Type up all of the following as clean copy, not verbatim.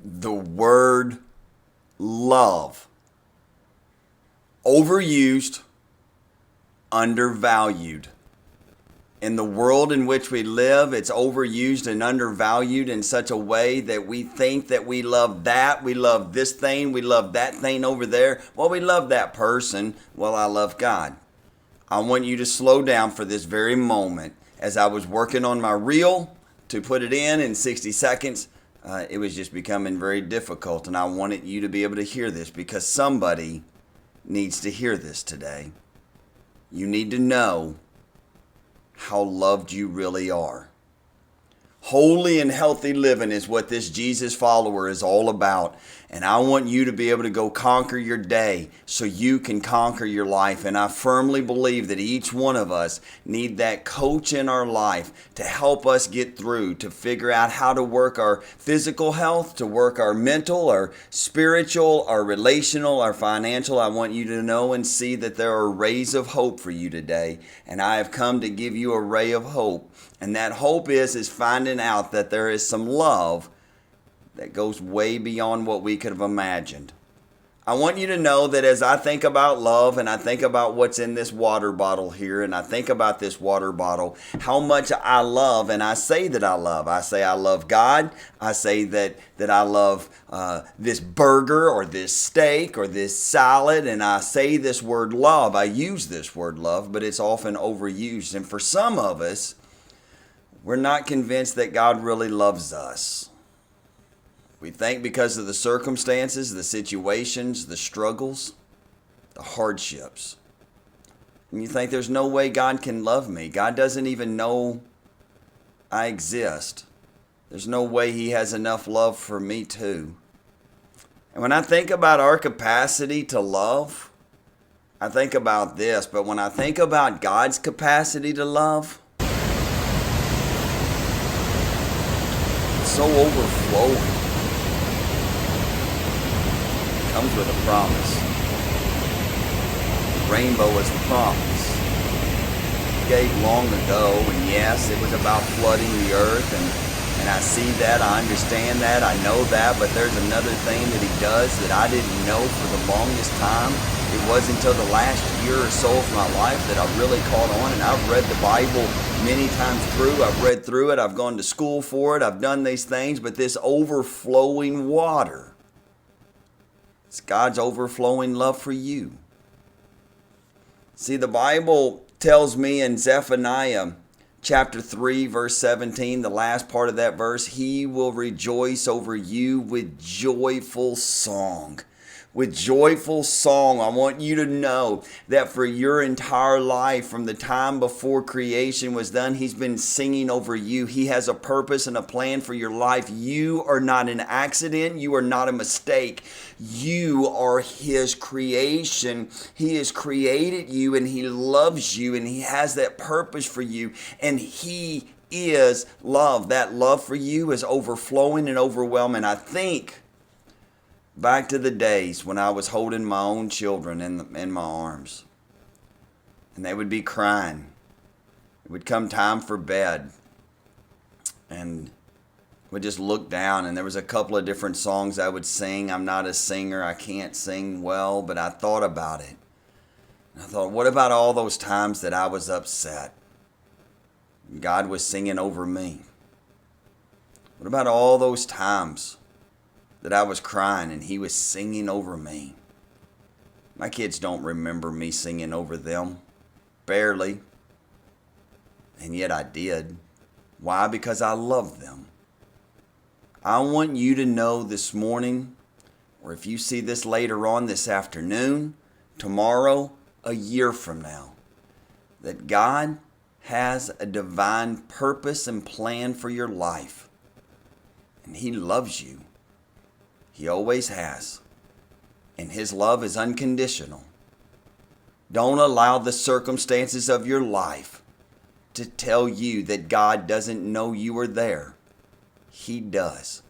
the word love. Overused, undervalued. In the world in which we live, it's overused and undervalued in such a way that we think that we love that, we love this thing, we love that thing over there. Well, we love that person. Well, I love God. I want you to slow down for this very moment. As I was working on my reel to put it in 60 seconds, it was just becoming very difficult, and I wanted you to be able to hear this because somebody needs to hear this today. You need to know how loved you really are. Holy and healthy living is what this Jesus follower is all about. And I want you to be able to go conquer your day so you can conquer your life. And I firmly believe that each one of us need that coach in our life to help us get through, to figure out how to work our physical health, to work our mental, our spiritual, our relational, our financial. I want you to know and see that there are rays of hope for you today. And I have come to give you a ray of hope. And that hope is finding out that there is some love that goes way beyond what we could have imagined. I want you to know that as I think about love and I think about what's in this water bottle here and I think about this water bottle, how much I love, and I say that I love. I say I love God. I say that I love this burger or this steak or this salad, and I say this word love. I use this word love, but it's often overused. And for some of us, we're not convinced that God really loves us. We think because of the circumstances, the situations, the struggles, the hardships. And you think there's no way God can love me. God doesn't even know I exist. There's no way He has enough love for me too. And when I think about our capacity to love, I think about this. But when I think about God's capacity to love, it's so overflowing. Comes with a promise. The rainbow is the promise. He gave long ago, and yes, it was about flooding the earth, and I see that, I understand that, I know that, but there's another thing that He does that I didn't know for the longest time. It wasn't until the last year or so of my life that I really caught on, and I've read the Bible many times through. I've read through it, I've gone to school for it, I've done these things, but this overflowing water, it's God's overflowing love for you. See, the Bible tells me in Zephaniah chapter 3, verse 17, the last part of that verse, He will rejoice over you with joyful song. With joyful song. I want you to know that for your entire life, from the time before creation was done, He's been singing over you. He has a purpose and a plan for your life. You are not an accident. You are not a mistake. You are His creation. He has created you, and He loves you, and He has that purpose for you, and He is love. That love for you is overflowing and overwhelming. I think back to the days when I was holding my own children in my arms, and they would be crying. It would come time for bed, and would just look down, and there was a couple of different songs I would sing. I'm not a singer. I can't sing well, but I thought about it. And I thought, what about all those times that I was upset? God was singing over me. What about all those times that I was crying and He was singing over me? My kids don't remember me singing over them. Barely. And yet I did. Why? Because I love them. I want you to know this morning, or if you see this later on this afternoon, tomorrow, a year from now, that God has a divine purpose and plan for your life. And He loves you. He always has. And His love is unconditional. Don't allow the circumstances of your life to tell you that God doesn't know you are there. He does.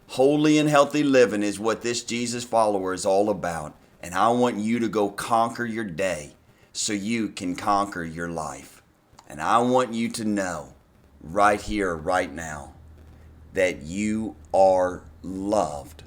Holy and healthy living is what this Jesus follower is all about. And I want you to go conquer your day so you can conquer your life. And I want you to know right here, right now, that you are loved.